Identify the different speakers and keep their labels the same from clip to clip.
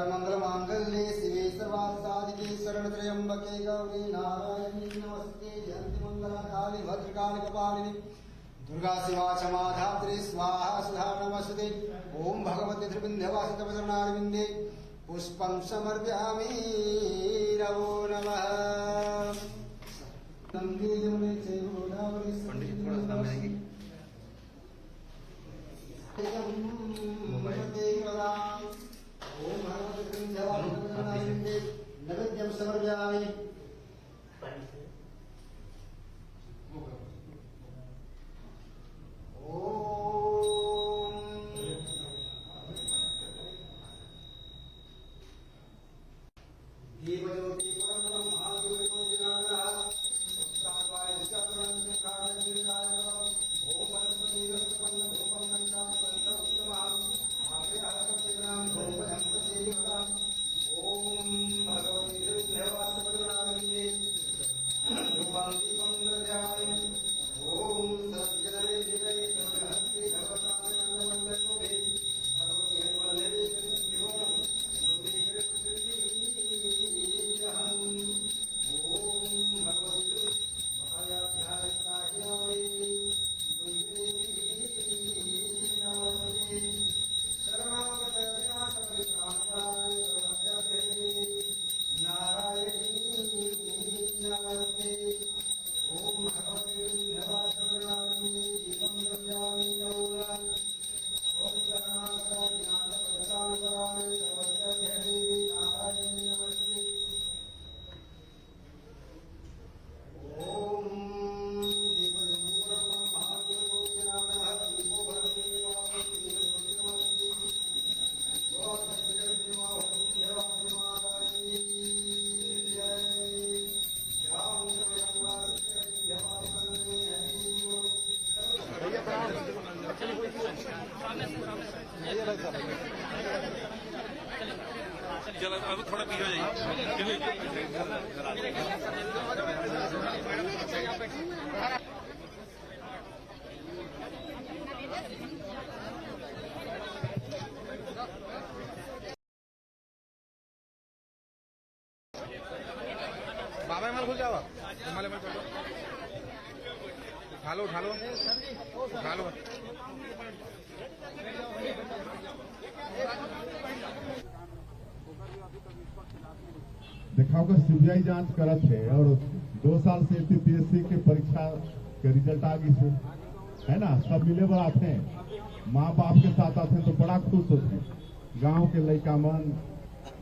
Speaker 1: सर्वमंगल मांगल्ये शिवे सर्वार्थसाधिके शरणत्र्यंबके गौरी नारायणी नमस्ते जयंती मंगला काली भद्रकाली कपालिनी दुर्गा शिवा क्षमा धात्री स्वाहा सुधा नमस्ते। ओम भगवते त्रिविंध्यवासित वज्रनारविंदे पुष्पं समर्पयामि नमो नमः। गंगे जमुने चैव गोदावरी नैवेद्यं समर्पयामि।
Speaker 2: चलो अब थोड़ा पीछे जाइए। बाबा माल खुल जाओ, माल उठा लो उठा लो उठा लो।
Speaker 3: दिखाओ का सीबीआई जांच करत है और 2 साल से यूपीएससी के परीक्षा के रिजल्ट आ गई से है ना। सब मिले बर आते हैं, माँ बाप के साथ आते हैं तो बड़ा खुश होते हैं। गांव के लड़का मन,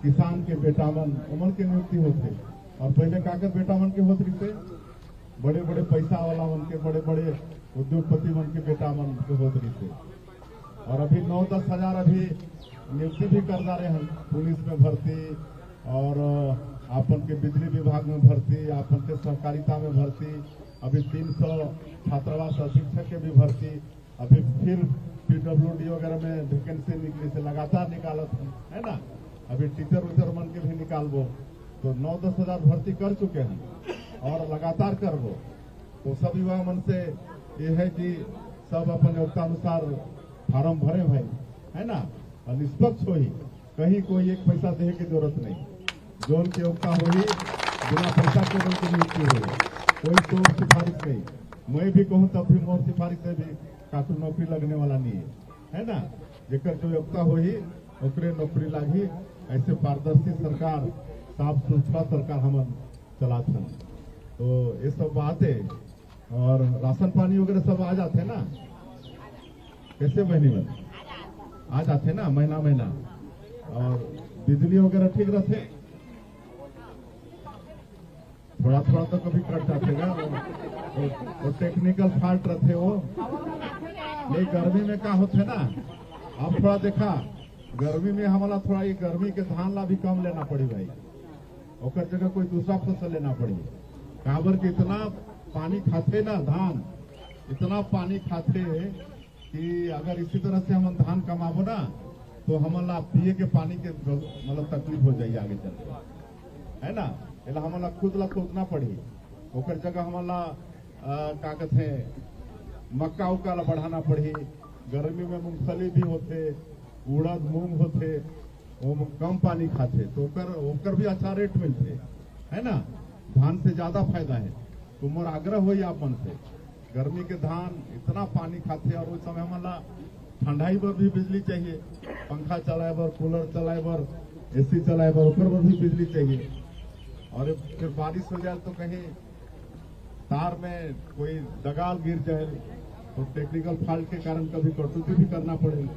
Speaker 3: किसान के बेटा मन, उमन के नियुक्ति होते। और पहले काकर बेटा मन के होते थे, बड़े बड़े पैसा वाला मन के, बड़े बड़े उद्योगपति मन के बेटा मन के होते थे। और अभी 9-10 हजार अभी नियुक्ति भी कर जा रहे हैं, पुलिस में भर्ती और आपन के बिजली विभाग में भर्ती, आपन के सहकारिता में भर्ती, अभी 300 छात्रावास शिक्षक के भी भर्ती, अभी फिर पीडब्ल्यूडी वगैरह में वैकेंसी निकली से लगातार निकालत है ना। अभी टीचर उचर मन के भी निकालबो तो 9-10 हजार भर्ती कर चुके हैं और लगातार करबो। तो सब युवा मन से ये है कि सब अपन योग्यता अनुसार फार्म भरे भाई है ना, और निष्पक्ष हो ही, कहीं कोई एक पैसा देने की जरूरत नहीं। जोन की योग्यता हो ही बिना पैसा के जोन की नियुक्ति हो, कोई तो सिफारिश नहीं। मैं भी कहूँ तब भी मोर सिफारिश से भी काफी नौकरी लगने वाला नहीं है ना। जेकर जो योग्यता हो ही ओकरे नौकरी लागी। ऐसे पारदर्शी सरकार, साफ सुथरा सरकार हम चलाते हैं। तो ये सब बात है। और राशन पानी वगैरह सब आ जाते ना, कैसे महीने में आ जाते ना, महीना महीना। और बिजली वगैरह ठीक रहते, थोड़ा थोड़ा तो कभी कट जाते ना, वो टेक्निकल फॉल्ट रहते वो। ये गर्मी में क्या होते ना, आप थोड़ा देखा गर्मी में हमारा थोड़ा ये गर्मी के धान ला भी कम लेना पड़ी भाई, और जगह कोई दूसरा फसल लेना पड़ी। काबर के इतना पानी खाते ना धान, इतना पानी खाते कि अगर इसी तरह से हम धान कमाबो ना तो हमारा पिए के पानी के मतलब तकलीफ हो जाए आगे चलते है ना। इला हमारा खुद ला सोचना पड़ी, ओकर जगह हमारा का कहते मक्का उक्का ला बढ़ाना पड़ी। गर्मी में मूंगफली भी होते, उड़द मूंग होते, वो कम पानी खाते तो ओकर भी अच्छा रेट मिलते, है ना। धान से ज्यादा फायदा है। तो मोर आग्रह हो आपन से, गर्मी के धान इतना पानी खाते और उस समय हमारा ठंडाई पर भी बिजली चाहिए, पंखा चलाए बर, कूलर चलाए बर, एसी चलाए बर, ऊपर पर भी बिजली चाहिए। और फिर बारिश हो जाए तो कहीं तार में कोई दगाल गिर जाए तो टेक्निकल फॉल्ट के कारण कभी कटौती भी करना पड़ेगा।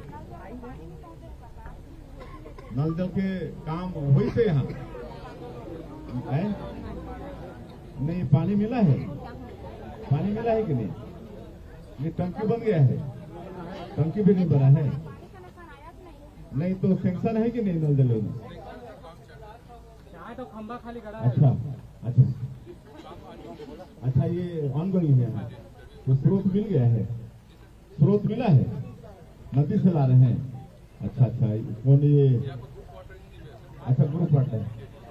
Speaker 3: नल जल के काम हुई थे यहाँ है? नहीं, पानी मिला है, पानी मिला है कि नहीं? ये टंकी बन गया है, टंकी भी नहीं बना है। नहीं तो सेंक्शन है कि नहीं नल जल में?
Speaker 4: तो खंबा खाली खड़ा
Speaker 3: है। अच्छा, ये ऑनगोइंग है, तो स्रोत मिल गया है, स्रोत मिला है, नदी से ला रहे हैं। अच्छा, कौन ये? अच्छा, ग्रुप वाटर,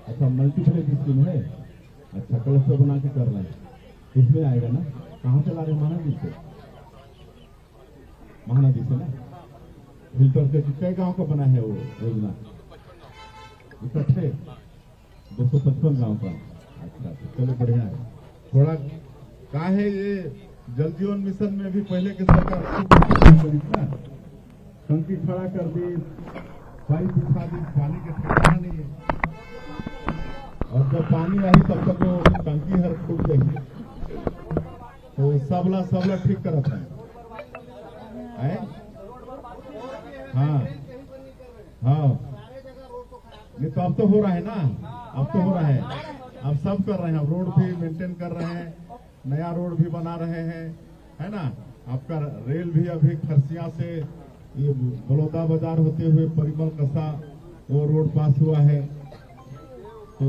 Speaker 3: अच्छा मल्टीप्लेक्स स्कीम है। अच्छा, क्लस्टर बना के कर रहे हैं, इसमें आएगा ना। कहाँ से ला रहे हैं? महानदी से ना। फिल्टर से कई गांव का बना है वो योजना, इकट्ठे 255 गांव का। अच्छा, चलो बढ़िया है। थोड़ा कहा है ये जल जीवन मिशन में भी पहले के सरकार टंकी खड़ा कर दी, पाइप बिछा दी, पानी के ठिकाना नहीं है। और जब पानी आई तब तक वो टंकी हर टूट गई, तो सबला ठीक करत है। हाँ, ये तो अब तो हो रहा है ना, अब तो हो रहा है, अब सब कर रहे हैं। अब रोड भी मेंटेन कर रहे हैं, नया रोड भी बना रहे हैं, है ना। आपका रेल भी अभी खरसिया से ये बलौदा बाजार होते हुए परिमल कसा वो रोड पास हुआ है। तो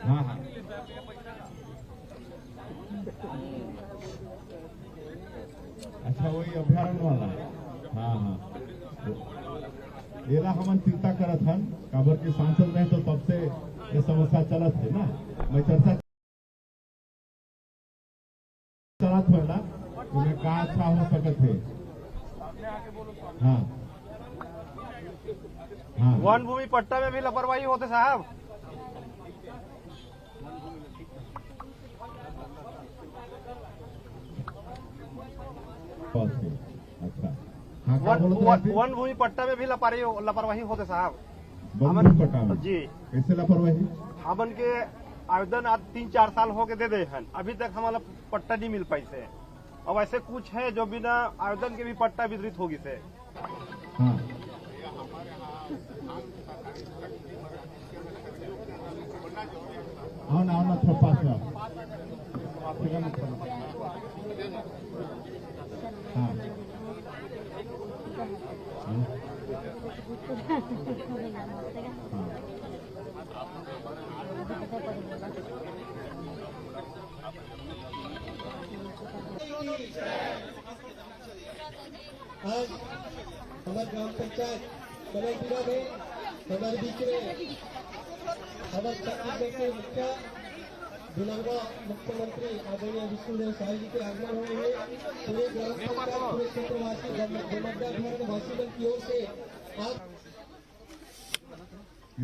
Speaker 3: हाँ, हाँ, अच्छा, वही अभ्यारण्य वाला। हाँ, येला हमन चिंता करत हन, काबर के सांसद रहे तो तब से ये समस्या चलत है ना। मैं चर्चा चलत हो ना, तुम्हें कहा अच्छा हो सकत है। हाँ,
Speaker 2: वन भूमि पट्टा में भी लापरवाही होते साहब।
Speaker 3: अच्छा, हाँ,
Speaker 2: वन भूमि पट्टा में भी लापरवाही होते साहब।
Speaker 3: वन पट्टा में
Speaker 2: जी
Speaker 3: कैसे लापरवाही?
Speaker 2: हमन के आवेदन आज 3-4 साल हो के दे दे हैं, अभी तक हमारा पट्टा नहीं मिल पाई से। अब ऐसे कुछ है जो बिना आवेदन के भी पट्टा वितरित होगी से।
Speaker 3: हाँ, आओ ना थोड़ा पास में आओ। हाँ,
Speaker 5: आज हमारे ग्राम पंचायत कलेक्टर में हमारे बीच में हमारे छत्तीसगढ़ के मुखिया दिवंगत मुख्यमंत्री आदरणीय विष्णुदेव साय जी के आगमन हुए हैं। पूरे ग्राम पंचायत, पूरे क्षेत्रवासी, गोमड्डा वासीगण की ओर से आज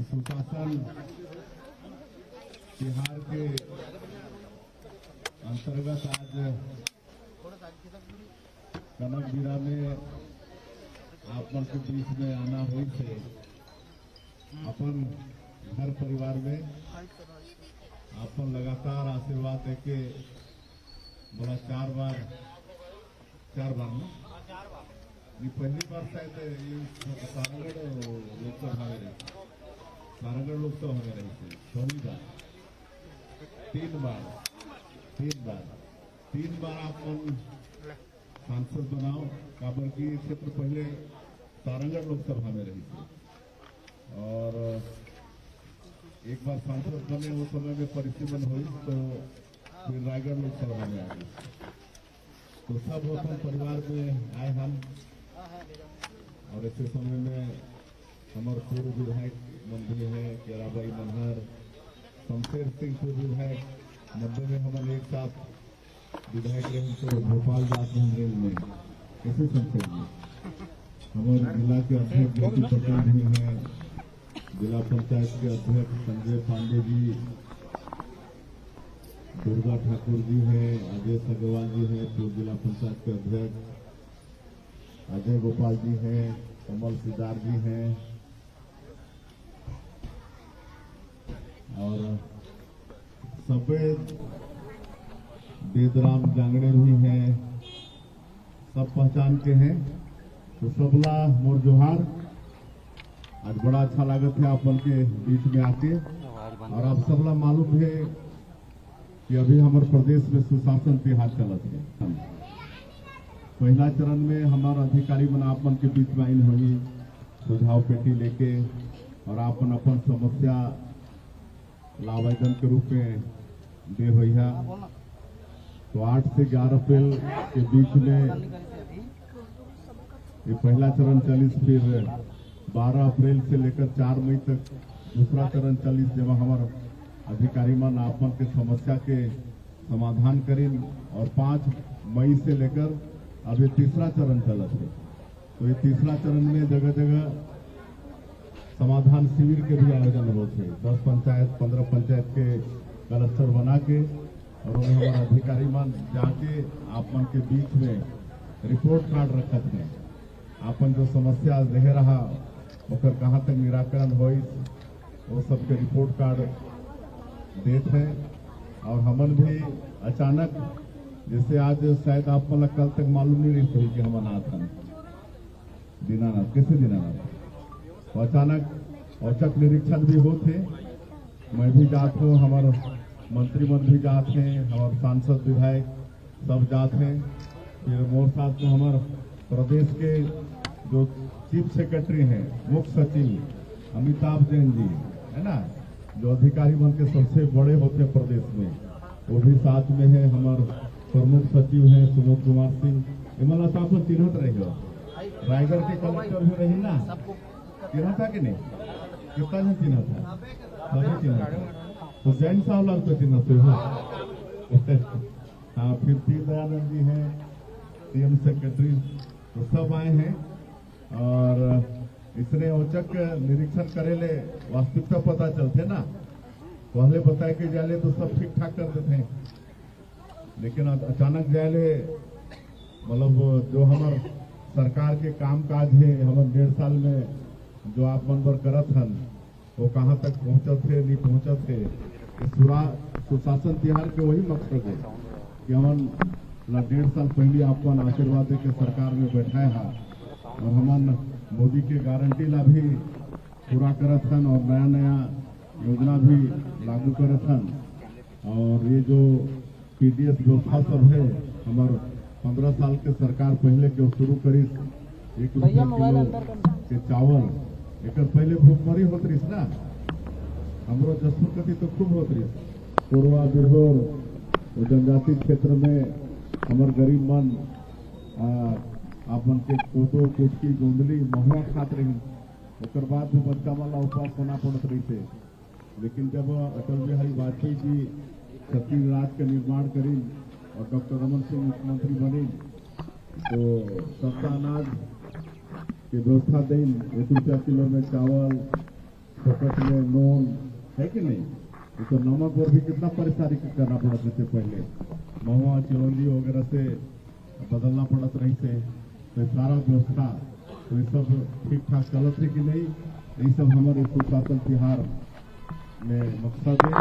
Speaker 3: सुशासन बिहार के अंतर्गत आज कनकबिरा में आपन के बीच में आना हुई थे। अपन घर परिवार में अपन लगातार आशीर्वाद देके बोला 4 बार ना, ये पहली बार शायद सारंगढ़ लोकसभा में रही, सारंगढ़ लोकसभा में रही थी पहली बार। 3 बार आप सांसद बनाओ, काबर की क्षेत्र पहले सारंगढ़ लोकसभा में रही थी और एक बार सांसद बने, वो समय में परिसीमन हुई तो फिर रायगढ़ लोकसभा में आ गई। तो सब अपन परिवार में आए हम, और ऐसे समय में हमारे पूर्व विधायक मंत्री है केराबाई मनहर, शमशेर सिंह पूर्व विधायक 90 में हमारे एक साथ विधायक रहे तो भोपाल जाते हैं रेल में, कैसे समझेंगे। हमारे जिला के अध्यक्ष ज्योति पटेल भी हैं, जिला पंचायत के अध्यक्ष संजय पांडे जी, दुर्गा ठाकुर जी हैं, अजय अग्रवाल जी हैं, पूर्व जिला पंचायत के अध्यक्ष अजय गोपाल जी हैं, कमल सिदार जी हैं और सफेद बेदराम जांगड़े भी हैं, सब पहचान के हैं। तो सबला मोर जोहार, आज बड़ा अच्छा लागत है अपन के बीच में आके। और आप सबला मालूम है कि अभी हमारे प्रदेश में सुशासन तिहार चलत है। पहला चरण में हमारा अधिकारी बना अपन के बीच में आइन हुई सुझाव पेटी लेके और अपन अपन समस्या आवेदन के रूप में दे हुई है। तो 8 से 11 अप्रैल के बीच में ये पहला चरण चलिस, फिर 12 अप्रैल से लेकर 4 मई तक दूसरा चरण चलिस, जब हमारा अधिकारी मन आपन के समस्या के समाधान करें। और 5 मई से लेकर अब ये तीसरा चरण चलत है। तो ये तीसरा चरण में जगह जगह समाधान शिविर के भी आयोजन होते हैं। 10 पंचायत 15 पंचायत के क्लस्टर बना के और उन्हें हमारा अधिकारी मन जाके आपन के बीच में रिपोर्ट कार्ड रखत है। आपन जो समस्या रह रहा ओकर कहाँ तक निराकरण हो, वो सबके रिपोर्ट कार्ड देते हैं। और हमन भी अचानक, जैसे आज शायद आप मतलब कल तक मालूम नहीं रही कि हम अनाथ हैं दीनानाथ, कैसे दीनानाथ, तो अचानक औचक निरीक्षण भी होते। मैं भी जात हूँ, हमारे मंत्रीमंड भी जात हैं, हमारे सांसद विधायक सब जात हैं। फिर मोर साथ में हमारे प्रदेश के जो चीफ सेक्रेटरी हैं, मुख्य सचिव अमिताभ जैन जी है ना, जो अधिकारी बन के सबसे बड़े होते हैं प्रदेश में, वो भी साथ में है। हमारे प्रमुख सचिव हैं सुमोद कुमार सिंह, इमला साहब को चिन्हत रहे हो, रायगढ़ के कलेक्टर भी रही ना, चिन्ह था कि नहीं, कितना जन चिन्ह था, सभी चिन्ह था। तो जैन साहब लोग तो चिन्ह से हो। हाँ, फिर पी दयानंद जी हैं, सीएम सेक्रेटरी, तो सब आए हैं। और इसने औचक निरीक्षण करेले वास्तविकता पता चलते ना, पहले बताए कि जाले तो सब ठीक ठाक कर देते हैं, लेकिन अचानक जाले मतलब जो हमारे सरकार के काम काज है हमारे 1.5 साल में जो आप मनबर करत हन, वो कहाँ तक पहुँचत थे नहीं पहुँचत थे। सुशासन तिहार के वही मकसद है कि हम 1.5 साल पहले आपको आशीर्वाद दे के सरकार में बैठाए है और हम मोदी के गारंटी ला भी पूरा करत हन और नया नया योजना भी लागू करत हन। और ये जो पीडीएस व्यवस्था सब है हमारे 15 साल के सरकार पहले के शुरू करी, 1 रुपया किलो के चावल, एक पहले भूखमरी होत रही ना, हमरो जसपुर कति तो खूब होत रही। पूर्वा बिरहोर जनजाति क्षेत्र में हमारे गरीब मन आपन के कोदो कुटकी गोंदली महुआ खात रही, उसके बाद भी बच्चा वाला उपवास होना पड़त रही थे। लेकिन जब अटल बिहारी वाजपेयी जी छत्तीस राज्य का निर्माण करी और डॉक्टर रमन सिंह मुख्यमंत्री बने, तो सस्ता अनाज की व्यवस्था दी, 1 रुपया किलो में चावल, फोकट में नून है कि नहीं। तो नमक पर भी कितना परेशानी करना पड़ता थे पहले, महुआ चिरौंजी वगैरह से बदलना पड़त रही थे। तो सारा व्यवस्था तो ये सब ठीक ठाक चलत है कि नहीं, ये सब हमारे सुशासन तिहार में मकसद है।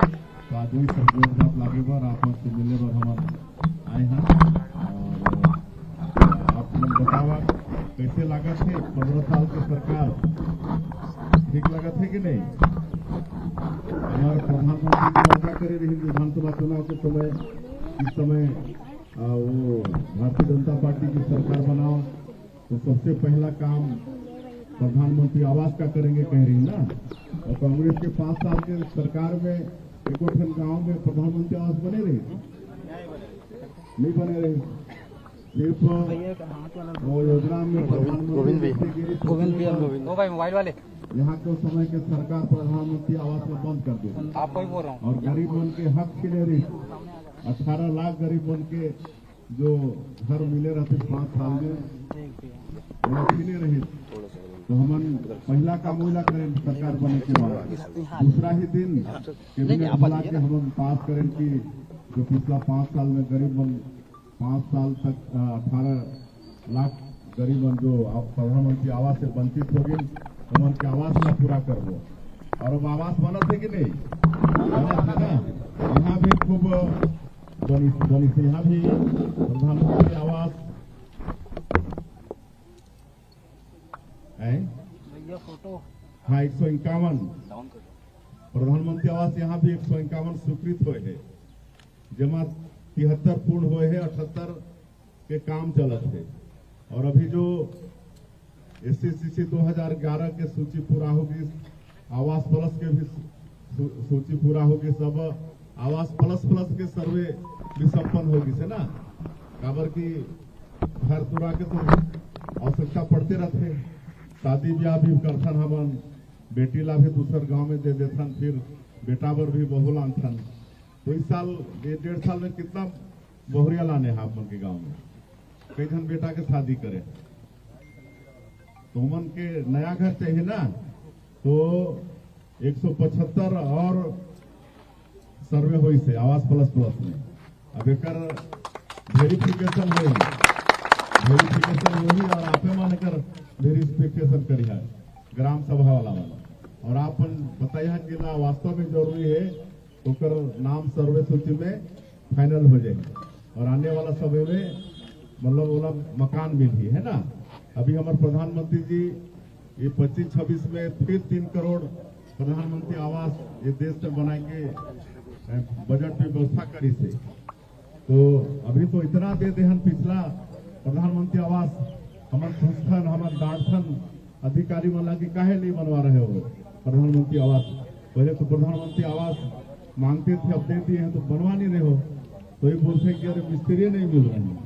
Speaker 3: तो आज वही सब योजना लागे बार आप से मिलने बार हमारे आए हैं। और आप लोग बतावा कैसे लागत है 15 साल की सरकार, ठीक लागत है कि नहीं। हमारे प्रधानमंत्री चर्चा करे रही विधानसभा चुनाव के समय, इस समय वो भारतीय जनता पार्टी की सरकार बनाओ तो सबसे पहला काम प्रधानमंत्री आवास का करेंगे कह रही ना। और कांग्रेस के 5 साल के सरकार में एक गांव में प्रधानमंत्री आवास बने रहे नहीं बने रहे। सिर्फ वो योजना में प्रधानमंत्री
Speaker 4: वो भाई मोबाइल वाले
Speaker 3: यहाँ के समय के सरकार प्रधानमंत्री आवास में बंद कर दी
Speaker 4: आपको ही बोल रहा हूँ।
Speaker 3: और गरीब मन के हक के लिए रही 18 लाख गरीब मन के जो घर मिले रहते 5 साल में वो नहीं रही। तो हम पहला काम वही करें सरकार बने के बाद दूसरा ही दिन कैबिनेट बुला के हम पास करें कि जो पिछला 5 साल में गरीब मन 5 साल तक 18 लाख गरीब मन जो प्रधानमंत्री आवास से वंचित हो गए उनके आवास में पूरा कर दो। और अब आवास बना थे कि नहीं बना थे ना। यहाँ भी खूब बनी से यहाँ भी प्रधानमंत्री आवास है
Speaker 4: फोटो
Speaker 3: हाँ 151 प्रधानमंत्री आवास यहाँ भी 151 स्वीकृत हुए है जमा 73 पूर्ण हुए है 78 के काम चलत है। और अभी जो SCCC 2011 के सूची पूरा होगी आवास प्लस के भी सूची पूरा होगी सब आवास प्लस के सर्वे भी संपन्न होगी से ना काबर की घर तुरा के तो आवश्यकता पड़ते रहते शादी ब्याह भी करथन हमन बेटी ला भी दूसर गांव में दे देथन फिर बेटा बर भी बहू लानथन। तो इस साल 1.5 साल में कितना बहुरिया लाने हैं आप मन के गाँव में कई जन बेटा के शादी करे तो मन के नया घर चाहिए ना तो 175 और सर्वे हुई से आवास प्लस में अब एक वेरिफिकेशन हुई और आपे मान कर वेरिफिकेशन करी है ग्राम सभा वाला और आप बताइए कि ना वास्तव में जरूरी है तो नाम सर्वे सूची में फाइनल हो जाए और आने वाला समय में मतलब वाला मकान मिली है ना। अभी हमारे प्रधानमंत्री जी ये 25-26 में फिर 3 करोड़ प्रधानमंत्री आवास ये देश में बना के बजट में व्यवस्था करी से तो अभी तो इतना दे दे पिछला प्रधानमंत्री आवास हमारे संस्थान हमारे डांटन अधिकारी वाला की काहे नहीं बनवा रहे हो प्रधानमंत्री आवास। पहले तो प्रधानमंत्री आवास मांगते थे अब दे दिए हैं तो बनवा नहीं रहे हो तो ये बोलते कि अरे मिस्त्री नहीं मिल रहे हैं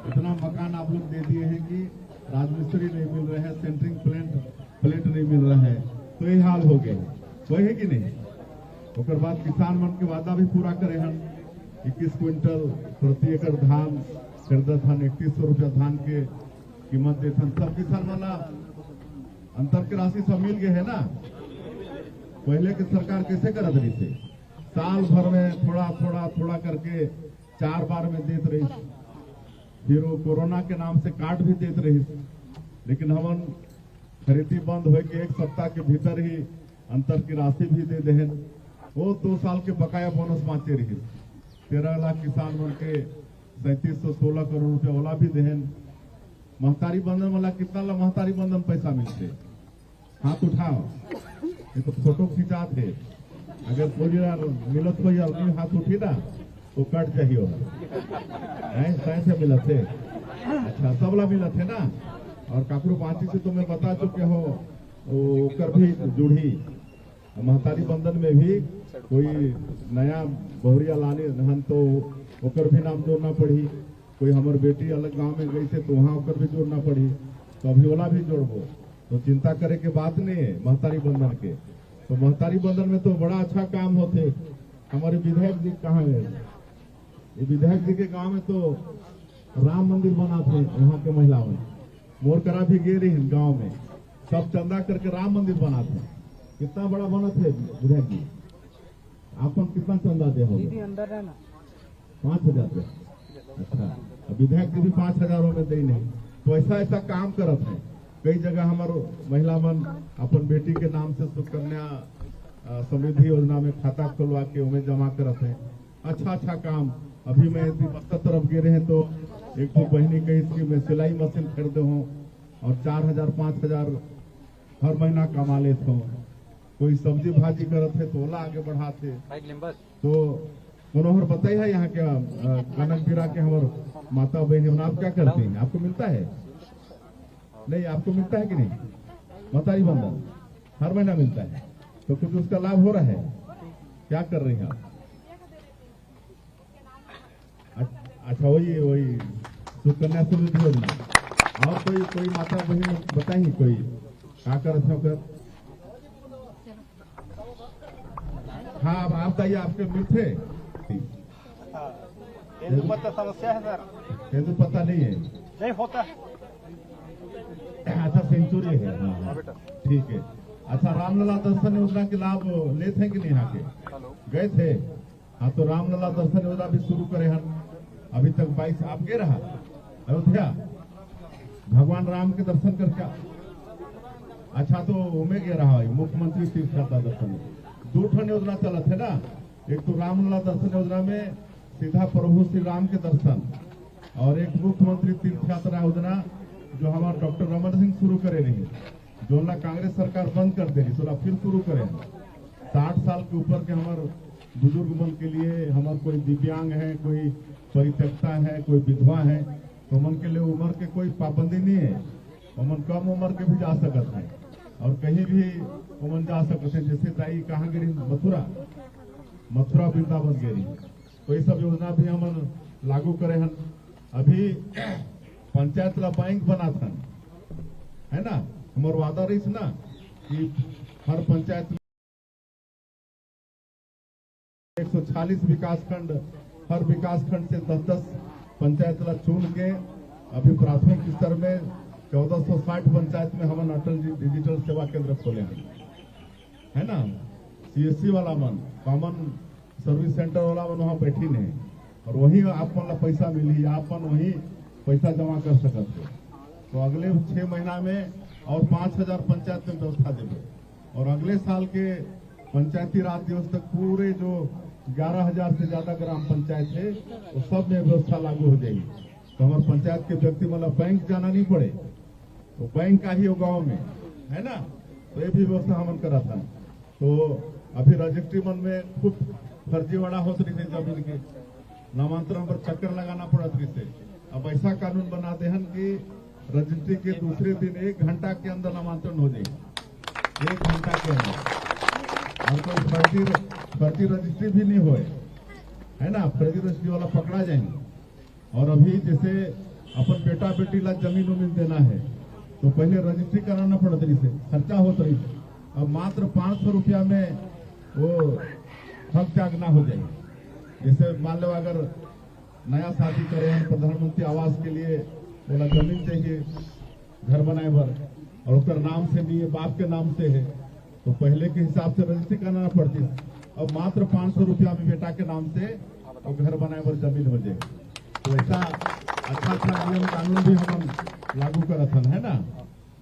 Speaker 3: इतना मकान आप लोग दे दिए हैं कि राजमिस्त्री नहीं मिल रहे हैं सेंटरिंग प्लेट नहीं मिल रहा है तो ये हाल हो गए वही है कि नहीं। उसके बाद किसान मन के वादा भी पूरा करे हम 21 क्विंटल प्रति एकड़ धान खरीदत हन 3100 रुपया धान के कीमत देते सब किसान वाला अंतर की राशि सब मिल गए है ना। पहले की सरकार कैसे करत रही थी साल भर में थोड़ा करके 4 बार में देते रही फिर वो कोरोना के नाम से कार्ड भी देते रही लेकिन हम खरीदी बंद हो के 1 सप्ताह के भीतर ही अंतर की राशि भी दे दे वो 2 साल के बकाया बोनस बांचे रही 13 लाख किसान मन के 3716 करोड़ रुपया वाला भी देहन। महतारी बंधन वाला कितना ला महतारी बंधन पैसा मिलते हाथ उठाओ ये तो फोटो खिंचा थे अगर कोई मिलत कोई अलग हाथ उठी ना तो कट चाहिए से मिलत थे अच्छा सबला मिलत है ना। और काकरू पांची से तो मैं बता चुके हो ओकर भी जुड़ी महतारी बंधन में भी कोई नया बहुरिया लाने हन तो ओकर भी नाम जोड़ना पड़ी कोई हमार बेटी अलग गांव में गई थे तो वहाँ ओकर भी जोड़ना पड़ी तो अभी वाला भी जोड़बो तो चिंता करे के बात नहीं है महतारी बंधन के। तो महतारी बंधन में तो बड़ा अच्छा काम होते हमारे विधायक जी कहाँ है ये विधायक जी के गांव में तो राम मंदिर बना थे वहाँ के महिलाओं मोर करा भी गे रही गाँव में सब चंदा करके राम मंदिर बना थे कितना बड़ा बना थे विधायक जी आपन कितना चंदा दे हो 5,000 रुपया अच्छा विधायक जी भी 5,000 में दे नहीं तो ऐसा काम करत है कई जगह हमारे महिला मन अपन बेटी के नाम से सुकन्या समृद्धि योजना में खाता खुलवा के उन्हें जमा करत है अच्छा काम। अभी मैं बस्तर तरफ गे रहे तो एक तो बहनी कही इसकी मैं सिलाई मशीन खरीदे हूँ और 4,000-5,000 हर महीना कमा लेते हूँ। कोई सब्जी भाजी करत है तो ओला आगे बढ़ाते तो मनोहर बताइए है यहाँ क्या कनक गिरा के हमारे माता बहनी आप क्या करते हैं आपको मिलता है नहीं आपको मिलता है कि नहीं महतारी बंधन हर महीना मिलता है तो कुछ उसका लाभ हो रहा है क्या कर रही हैं आप अच्छा वही सुकन्या समृद्धि योजना। और कोई माता बहन बताएंगे कोई क्या करते हो कर? हाँ, अब आप बताइए, आपके मित्र थे?
Speaker 2: तेंदुपत्ता समस्या है सर,
Speaker 3: तेंदु पता नहीं है।
Speaker 2: नहीं होता।
Speaker 3: अच्छा, सेंचुरी है। हाँ, ठीक है। अच्छा, रामलला दर्शन योजना के लाभ लेते हैं कि नहीं? यहाँ के गए थे? हाँ, तो रामलला दर्शन योजना भी शुरू करे हैं। अभी तक 22 आप गए रहा अयोध्या भगवान राम के दर्शन करके। अच्छा, तो उमे गया रहा मुख्यमंत्री तीर्थ यात्रा दर्शन। 2 ठन योजना चलत है ना। एक तो रामलला दर्शन योजना में सीधा प्रभु श्री राम के दर्शन, और एक मुख्यमंत्री तीर्थ यात्रा योजना जो हमारे डॉक्टर रमन सिंह शुरू करे रही, जो ना कांग्रेस सरकार बंद कर दे रही, तो फिर शुरू करें। 60 साल के ऊपर के हमारे बुजुर्ग मन के लिए, हमारे कोई दिव्यांग है, कोई परित्यक्ता है, कोई विधवा है, तो मन के लिए उम्र के कोई पाबंदी नहीं है। उमन कम उम्र के भी जा सकते हैं और कहीं भी उमन जा सकते हैं। जैसे ताई कहाँ गिरी, मथुरा वृंदावन गिरी, तो ये सब योजना भी हम लागू करे हैं। अभी पंचायत ला बैंक बना था, है ना। हमारे वादा रही ना कि हर पंचायत 140 विकास खंड, हर विकास खंड से 10-10 पंचायत ला चुन के अभी प्राथमिक स्तर में 1460 पंचायत में हम अटल जी डिजिटल सेवा केंद्र खोले हैं, है ना। CSC वाला मन, कॉमन सर्विस सेंटर वाला मन वहाँ बैठी नहीं, और वही आप मन ला पैसा मिली, आप मन वही पैसा जमा कर सकते हो। तो अगले 6 महीना में और 5000 पंचायत में व्यवस्था देंगे, और अगले साल के पंचायती राज दिवस तक पूरे जो 11,000 से ज्यादा ग्राम पंचायत है वो सब में व्यवस्था लागू हो जाएगी। तो हमारे पंचायत के व्यक्ति मतलब बैंक जाना नहीं पड़े, तो बैंक का ही हो गाँव में, है ना। तो ये भी व्यवस्था हम करा था। तो अभी रजिस्ट्री मन में खूब फर्जीवाड़ा होते रही थे, जमीन के नामांतरण पर चक्कर लगाना पड़त रही थे। अब ऐसा कानून बना दे हैं कि रजिस्ट्री के दूसरे दिन 1 घंटा के अंदर नामांतरण हो जाएगी, 1 घंटा के अंदर। और कोई फर्जी रजिस्ट्री भी नहीं होए, है ना। फर्जी रजिस्ट्री वाला पकड़ा जाएंगे। और अभी जैसे अपन बेटा बेटी ला जमीन उमीन देना है तो पहले रजिस्ट्री कराना पड़त रही से, खर्चा होता रही। अब मात्र 500 रुपया में वो हक त्याग ना हो जाएगी। जैसे मान लो अगर नया शादी करे हैं, प्रधानमंत्री आवास के लिए बोला जमीन चाहिए घर बनाए भर, और उसका नाम से नहीं है, बाप के नाम से है, तो पहले के हिसाब से रजिस्ट्री कराना पड़ती। अब मात्र 500 रुपया में बेटा के नाम से वो घर बनाए भर जमीन हो जाए। तो ऐसा अच्छा नियम कानून भी हम लागू करत हन, है ना।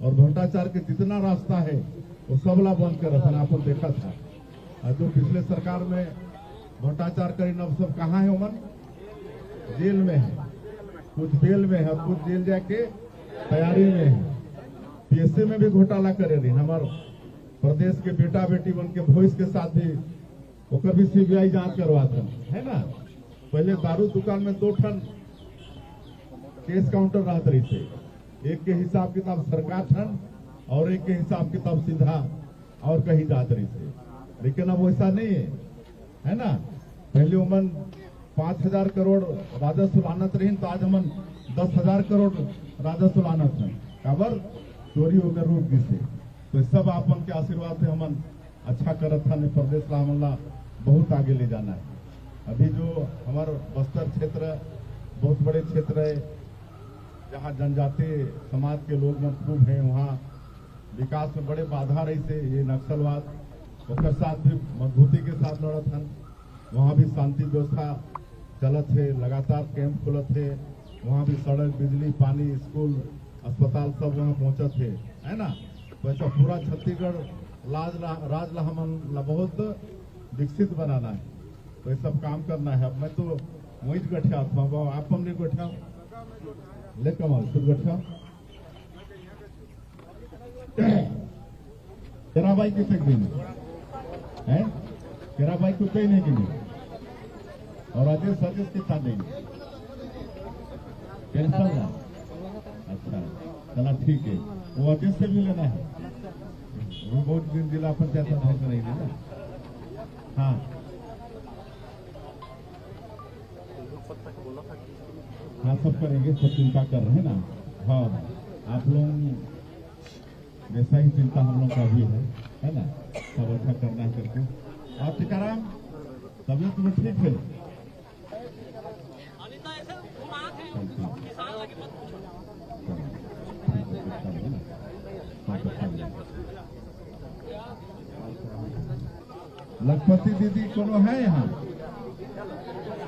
Speaker 3: और भ्रष्टाचार के जितना रास्ता है वो सबला बंद करत हन, आपको देखा था। जो पिछले सरकार में भ्रष्टाचार करी, अब सब कहाँ है उमन? जेल में है, कुछ जेल में है, कुछ जेल जाके तैयारी में है। PSC में भी घोटाला करे रही हमारे प्रदेश के बेटा बेटी बन के वॉइस के साथ भी, ओकर भी CBI जांच करवाता, है ना। पहले दारू दुकान में 2 ठन केस काउंटर रहते रही थे, एक के हिसाब किताब सरकार ठन और एक के हिसाब किताब सीधा और कहीं जाते रही थे। लेकिन अब वैसा नहीं है ना। पहले उमन 5,000 करोड़ राजस्व लानत रही, तो आज हमन 10,000 करोड़ राजस्व लानत है। काबर चोरी हो गए रूप से। तो सब आपन के आशीर्वाद से हमन अच्छा करत था। प्रदेश ला हमन ला बहुत आगे ले जाना है। अभी जो हमारे बस्तर क्षेत्र बहुत बड़े क्षेत्र है, जहाँ जनजातीय समाज के लोग खूब हैं, वहाँ विकास में बड़े बाधा रही से ये नक्सलवाद उसके साथ भी मजबूती के साथ लड़त हैं। वहाँ भी शांति व्यवस्था चलत है, लगातार कैंप खुलत है, वहाँ भी सड़क, बिजली, पानी, स्कूल, अस्पताल सब वहाँ पहुँचत है ना। वैसा पूरा छत्तीसगढ़ राज ला हमन ला बहुत विकसित बनाना है, तो ये सब काम करना है। अब मैं तो वही गठिया था, आप हमने गठिया ले कमाल खुद गठिया तेरा भाई कितने दिन है, तेरा भाई को कहीं नहीं गिनी, और राजेश सर्विस कितना देंगे कैंसल ना। अच्छा चला ठीक है, वो राजेश से भी लेना है, वो बहुत दिन जिला पंचायत अध्यक्ष नहीं लेना। हाँ हाँ सब करेंगे, सब चिंता कर रहे हैं ना। हाँ आप लोग वैसा ही चिंता हम लोग का भी है ना, सब अच्छा करना है करके। और टीकाराम तबियत में ठीक है? लखपति दीदी कोनो है यहाँ?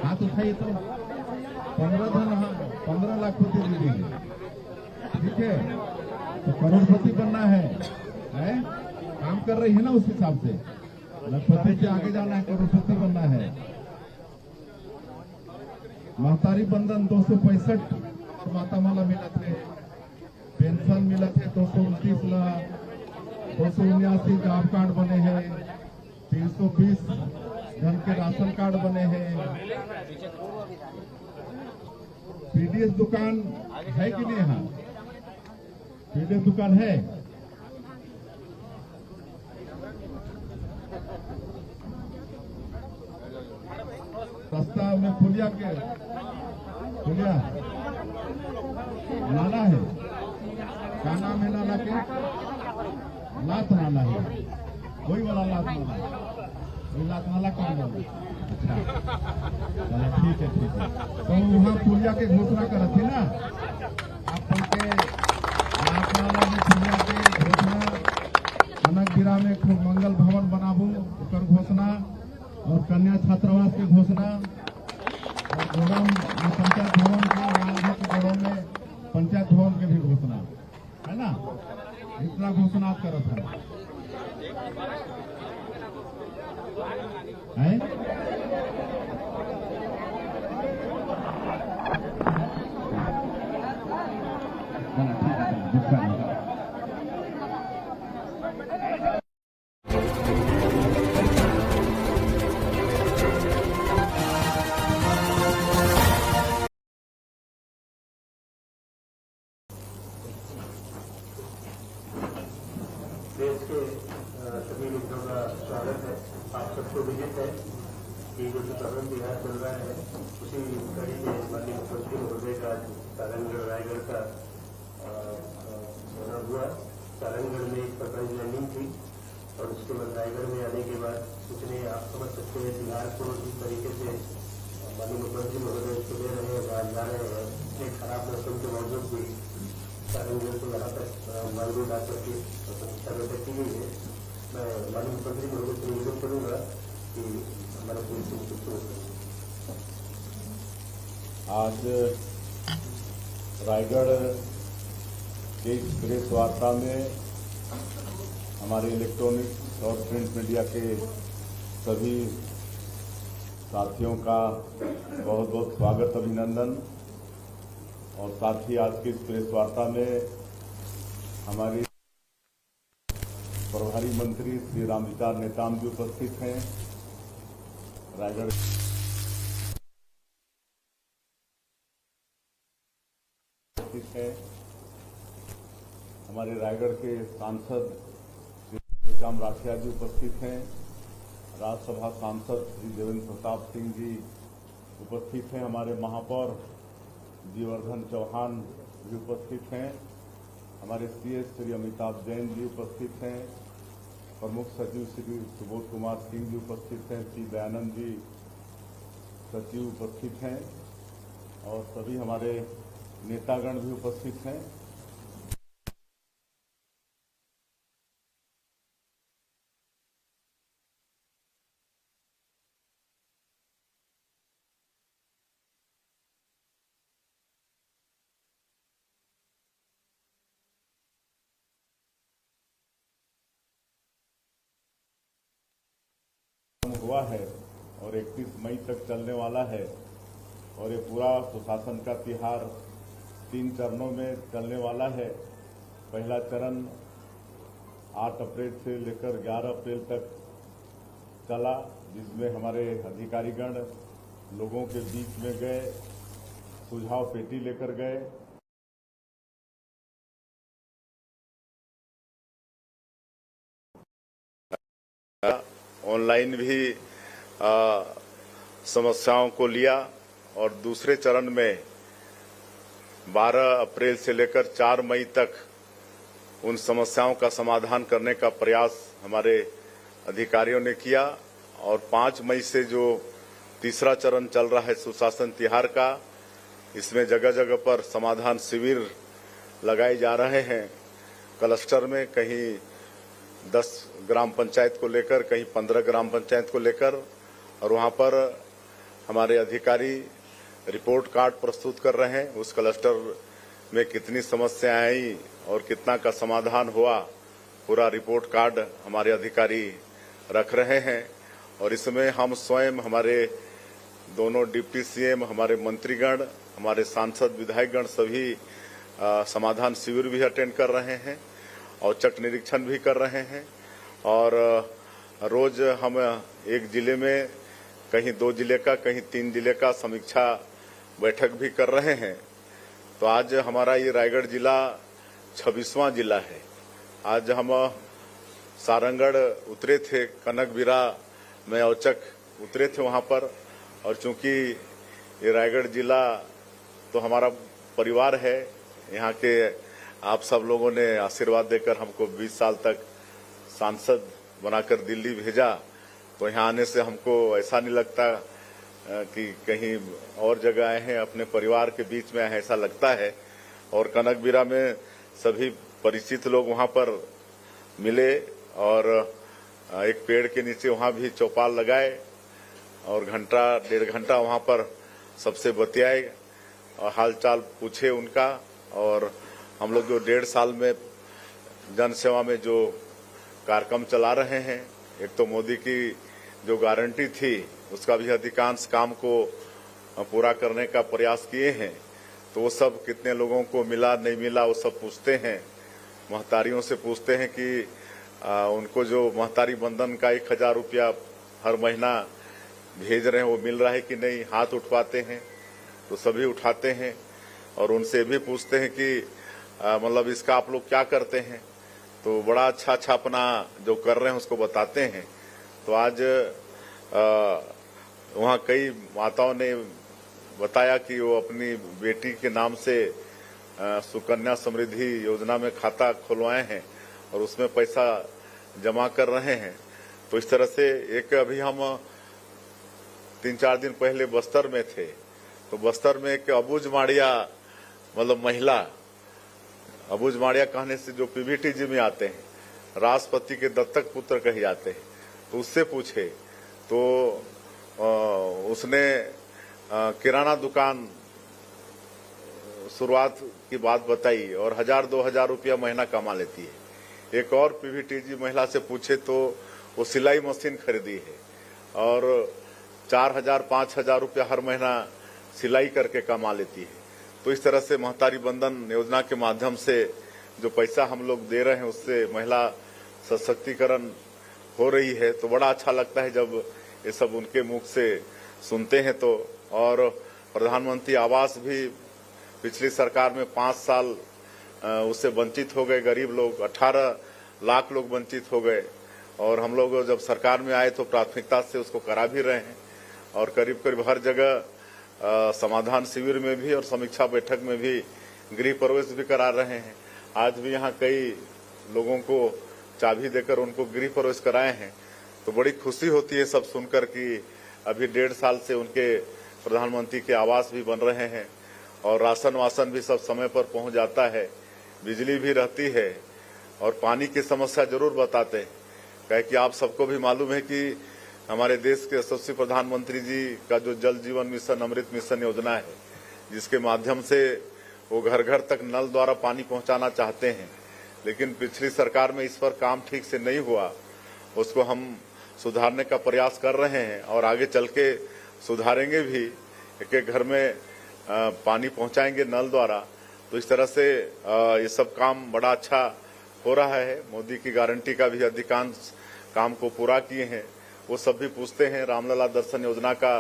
Speaker 3: हाथ उठाइए तो 15 लाखपति दीदी, ठीक है? तो करोड़पति बनना है? काम कर रही है ना उस हिसाब से, लखपति से आगे जाना है, करोड़पति बनना है। महतारी बंधन 265 माता माला मिला थे, पेंशन मिला थे 229 लाख, 279 जॉब कार्ड बने हैं, 320 धन के राशन कार्ड बने हैं। पीडीएस दुकान है कि नहीं? यहाँ पीडीएस दुकान है? सस्ता में फुलिया नाला है, क्या नाम है नाला के? लात नाला है, वही वाला लात नाला, वही लात नाला कौन बोला? अच्छा चलो ठीक है ठीक है। तो वहाँ पुलिया के घोषणा कर थी ना आप के, लात नाला में पुलिया के घोषणा, अनकगिरा में खूब मंगल भवन बनाबू ओकर घोषणा, और कन्या छात्रावास के घोषणा, और गोड़म में पंचायत भवन के, गोड़म में पंचायत भवन के भी घोषणा है ना। इतना घोषणा आप करत है? ठीक है,
Speaker 6: देश के सभी मित्रों का स्वागत है। आप सबको विदित है कि जो प्रबंध बिहार चल रहा है उसी कड़ी में माननीय मुख्यमंत्री महोदय का सारंगगढ़ रायगढ़ का दौरा हुआ। सारंगगढ़ में एक सरपंच लैंडिंग थी और उसके बाद रायगढ़ में आने के बाद उसने, आप समझ सकते हैं बिहार को जिस तरीके से माननीय मुख्यमंत्री महोदय उसको दे रहे हैं, आज जा रहे हैं, एक खराब मौसम के बावजूद भी सारंगगढ़ को यहाँ तक मालूम ला करके समीक्षा बैठक की गई है। मैं माननीय मुख्यमंत्री महोदय से निवेदन करूंगा कि हमारे
Speaker 3: आज रायगढ़ के इस प्रेस वार्ता में हमारे इलेक्ट्रॉनिक्स और प्रिंट मीडिया के सभी साथियों का बहुत बहुत स्वागत, अभिनंदन। और साथ ही आज की इस प्रेस वार्ता में हमारी प्रभारी मंत्री श्री रामविचार नेताम जी उपस्थित हैं। रायगढ़ उपस्थित है, हमारे रायगढ़ के सांसद श्री श्याम राठिया जी उपस्थित हैं, राज्यसभा सांसद श्री देवेंद्र प्रताप सिंह जी उपस्थित हैं, हमारे महापौर जीवर्धन चौहान भी उपस्थित हैं, हमारे सीएस श्री अमिताभ जैन जी उपस्थित हैं, प्रमुख सचिव श्री सुबोध कुमार सिंह जी उपस्थित हैं, श्री दयानंद जी सचिव उपस्थित हैं, और सभी हमारे नेतागण भी उपस्थित हैं। हुआ है और 31 मई तक चलने वाला है, और ये पूरा सुशासन का तिहार 3 चरणों में चलने वाला है। पहला चरण 8 अप्रैल से लेकर 11 अप्रैल तक चला, जिसमें हमारे अधिकारीगण लोगों के बीच में गए, सुझाव पेटी लेकर गए। ऑनलाइन भी समस्याओं को लिया, और दूसरे चरण में
Speaker 7: 12 अप्रैल से लेकर 4 मई तक उन समस्याओं का समाधान करने का प्रयास हमारे अधिकारियों ने किया और 5 मई से जो तीसरा चरण चल रहा है सुशासन तिहार का, इसमें जगह जगह पर समाधान शिविर लगाए जा रहे हैं। क्लस्टर में कहीं 10 ग्राम पंचायत को लेकर, कहीं 15 ग्राम पंचायत को लेकर, और वहां पर हमारे अधिकारी रिपोर्ट कार्ड प्रस्तुत कर रहे हैं। उस क्लस्टर में कितनी समस्याएं आई और कितना का समाधान हुआ, पूरा रिपोर्ट कार्ड हमारे अधिकारी रख रहे हैं। और इसमें हम स्वयं, हमारे दोनों डिप्टी सीएम, हमारे मंत्रीगण, हमारे सांसद, विधायकगण सभी समाधान शिविर भी अटेंड कर रहे हैं, औचक निरीक्षण भी कर रहे हैं। और रोज हम एक जिले में, कहीं 2 जिले का, कहीं 3 जिले का समीक्षा बैठक भी कर रहे हैं। तो आज हमारा ये रायगढ़ जिला 26वां जिला है। आज हम सारंगढ़ उतरे थे, कनकबिरा में औचक उतरे थे वहां पर। और चूंकि ये रायगढ़ जिला तो हमारा परिवार है, यहाँ के आप सब लोगों ने आशीर्वाद देकर हमको 20 साल तक सांसद बनाकर दिल्ली भेजा, तो यहाँ आने से हमको ऐसा नहीं लगता कि कहीं और जगह आए हैं, अपने परिवार के बीच में आए, ऐसा लगता है। और कनकबिरा में सभी परिचित लोग वहां पर मिले और एक पेड़ के नीचे वहां भी चौपाल लगाए और घंटा 1.5 घंटा वहां पर सबसे बतियाए और हालचाल पूछे उनका। और हम लोग जो 1.5 साल में जन सेवा में जो कार्यक्रम चला रहे हैं, एक तो मोदी की जो गारंटी थी उसका भी अधिकांश काम को पूरा करने का प्रयास किए हैं, तो वो सब कितने लोगों को मिला नहीं मिला वो सब पूछते हैं। महतारियों से पूछते हैं कि उनको जो महतारी बंधन का 1000 रुपया हर महीना भेज रहे हैं वो मिल रहा है कि नहीं, हाथ उठवाते हैं तो सभी उठाते हैं। और उनसे भी पूछते हैं कि मतलब इसका आप लोग क्या करते हैं, तो बड़ा अच्छा अपना जो कर रहे हैं उसको बताते हैं। तो आज वहाँ कई माताओं ने बताया कि वो अपनी बेटी के नाम से सुकन्या समृद्धि योजना में खाता खुलवाए हैं और उसमें पैसा जमा कर रहे हैं। तो इस तरह से एक, अभी हम 3-4 दिन पहले बस्तर में थे, तो बस्तर में एक अबूझ माड़िया, मतलब महिला, अबूझ माड़िया कहने से जो पीवीटीजी में आते हैं, राष्ट्रपति के दत्तक पुत्र कहे जाते हैं, तो उससे पूछे तो उसने किराना दुकान शुरुआत की बात बताई और 1000-2000 रुपया महीना कमा लेती है। एक और पीवीटीजी महिला से पूछे तो वो सिलाई मशीन खरीदी है और 4000-5000 रुपया हर महीना सिलाई करके कमा लेती है। तो इस तरह से महतारी बंधन योजना के माध्यम से जो पैसा हम लोग दे रहे हैं उससे महिला सशक्तिकरण हो रही है। तो बड़ा अच्छा लगता है जब ये सब उनके मुख से सुनते हैं। तो और प्रधानमंत्री आवास भी पिछली सरकार में 5 साल उससे वंचित हो गए गरीब लोग, 18 लाख लोग वंचित हो गए। और हम लोग जब सरकार में आए तो प्राथमिकता से उसको करा भी रहे हैं और करीब करीब हर जगह समाधान शिविर में भी और समीक्षा बैठक में भी गृह प्रवेश भी करा रहे हैं। आज भी यहाँ कई लोगों को चाबी देकर उनको गृह प्रवेश कराए हैं। तो बड़ी खुशी होती है सब सुनकर कि अभी 1.5 साल से उनके प्रधानमंत्री के आवास भी बन रहे हैं और राशन वासन भी सब समय पर पहुंच जाता है, बिजली भी रहती है और पानी की समस्या जरूर बताते हैं। कहे कि आप सबको भी मालूम है कि हमारे देश के यशस्वी प्रधानमंत्री जी का जो जल जीवन मिशन, अमृत मिशन योजना है, जिसके माध्यम से वो घर घर तक नल द्वारा पानी पहुंचाना चाहते हैं, लेकिन पिछली सरकार में इस पर काम ठीक से नहीं हुआ। उसको हम सुधारने का प्रयास कर रहे हैं और आगे चल के सुधारेंगे भी, एक घर में पानी पहुंचाएंगे नल द्वारा। तो इस तरह से ये सब काम बड़ा अच्छा हो रहा है। मोदी की गारंटी का भी अधिकांश काम को पूरा किए हैं। वो सब भी पूछते हैं रामलला दर्शन योजना का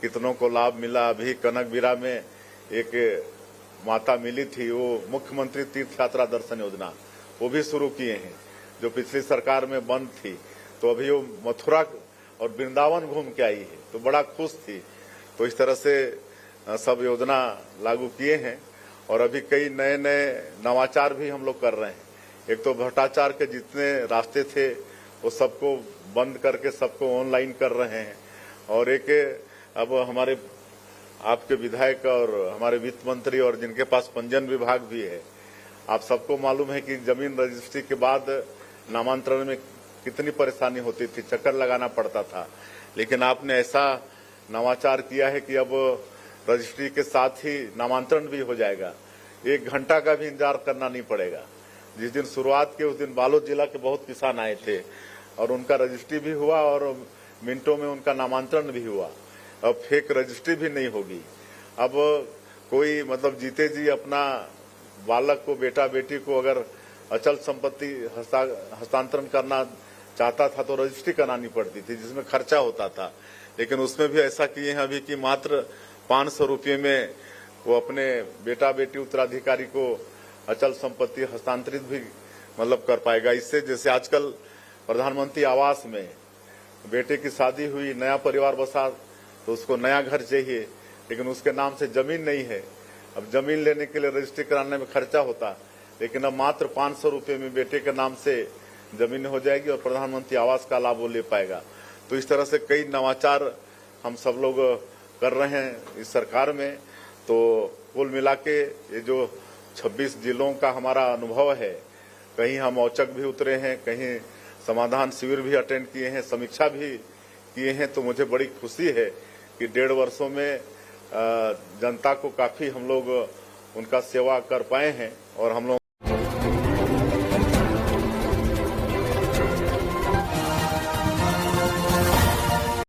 Speaker 7: कितनों को लाभ मिला। अभी कनकबिरा में एक माता मिली थी, वो मुख्यमंत्री तीर्थ यात्रा दर्शन योजना वो भी शुरू किए हैं जो पिछली सरकार में बंद थी। तो अभी वो मथुरा और वृंदावन घूम के आई है, तो बड़ा खुश थी। तो इस तरह से सब योजना लागू किए हैं और अभी कई नए नए नवाचार भी हम लोग कर रहे हैं। एक तो भ्रष्टाचार के जितने रास्ते थे वो सबको बंद करके सबको ऑनलाइन कर रहे हैं, और एक अब हमारे आपके विधायक और हमारे वित्त मंत्री और जिनके पास पंजीयन विभाग भी है, आप सबको मालूम है कि जमीन रजिस्ट्री के बाद नामांतरण में कितनी परेशानी होती थी, चक्कर लगाना पड़ता था। लेकिन आपने ऐसा नवाचार किया है कि अब रजिस्ट्री के साथ ही नामांतरण भी हो जाएगा, 1 घंटा का भी इंतजार करना नहीं पड़ेगा। जिस दिन शुरुआत के उस दिन बालोद जिला के बहुत किसान आए थे और उनका रजिस्ट्री भी हुआ और मिनटों में उनका नामांतरण भी हुआ। अब फेक रजिस्ट्री भी नहीं होगी। अब कोई मतलब जीते जी अपना बालक को, बेटा बेटी को अगर अचल संपत्ति हस्तांतरण करना चाहता था तो रजिस्ट्री करानी पड़ती थी, जिसमें खर्चा होता था। लेकिन उसमें भी ऐसा किए हैं अभी कि मात्र 500 रुपये में वो अपने बेटा बेटी उत्तराधिकारी को अचल संपत्ति हस्तांतरित भी मतलब कर पाएगा। इससे जैसे आजकल प्रधानमंत्री आवास में बेटे की शादी हुई, नया परिवार बसा तो उसको नया घर चाहिए, लेकिन उसके नाम से जमीन नहीं है। अब जमीन लेने के लिए रजिस्ट्री कराने में खर्चा होता, लेकिन अब मात्र 500 रुपये में बेटे के नाम से जमीन हो जाएगी और प्रधानमंत्री आवास का लाभ वो ले पाएगा। तो इस तरह से कई नवाचार हम सब लोग कर रहे हैं इस सरकार में। तो कुल मिला के ये जो 26 जिलों का हमारा अनुभव है, कहीं हम औचक भी उतरे हैं, कहीं समाधान शिविर भी अटेंड किए हैं, समीक्षा भी किए हैं। तो मुझे बड़ी खुशी है कि 1.5 वर्षों में जनता को काफी हम लोग उनका सेवा कर पाए हैं और हम लोग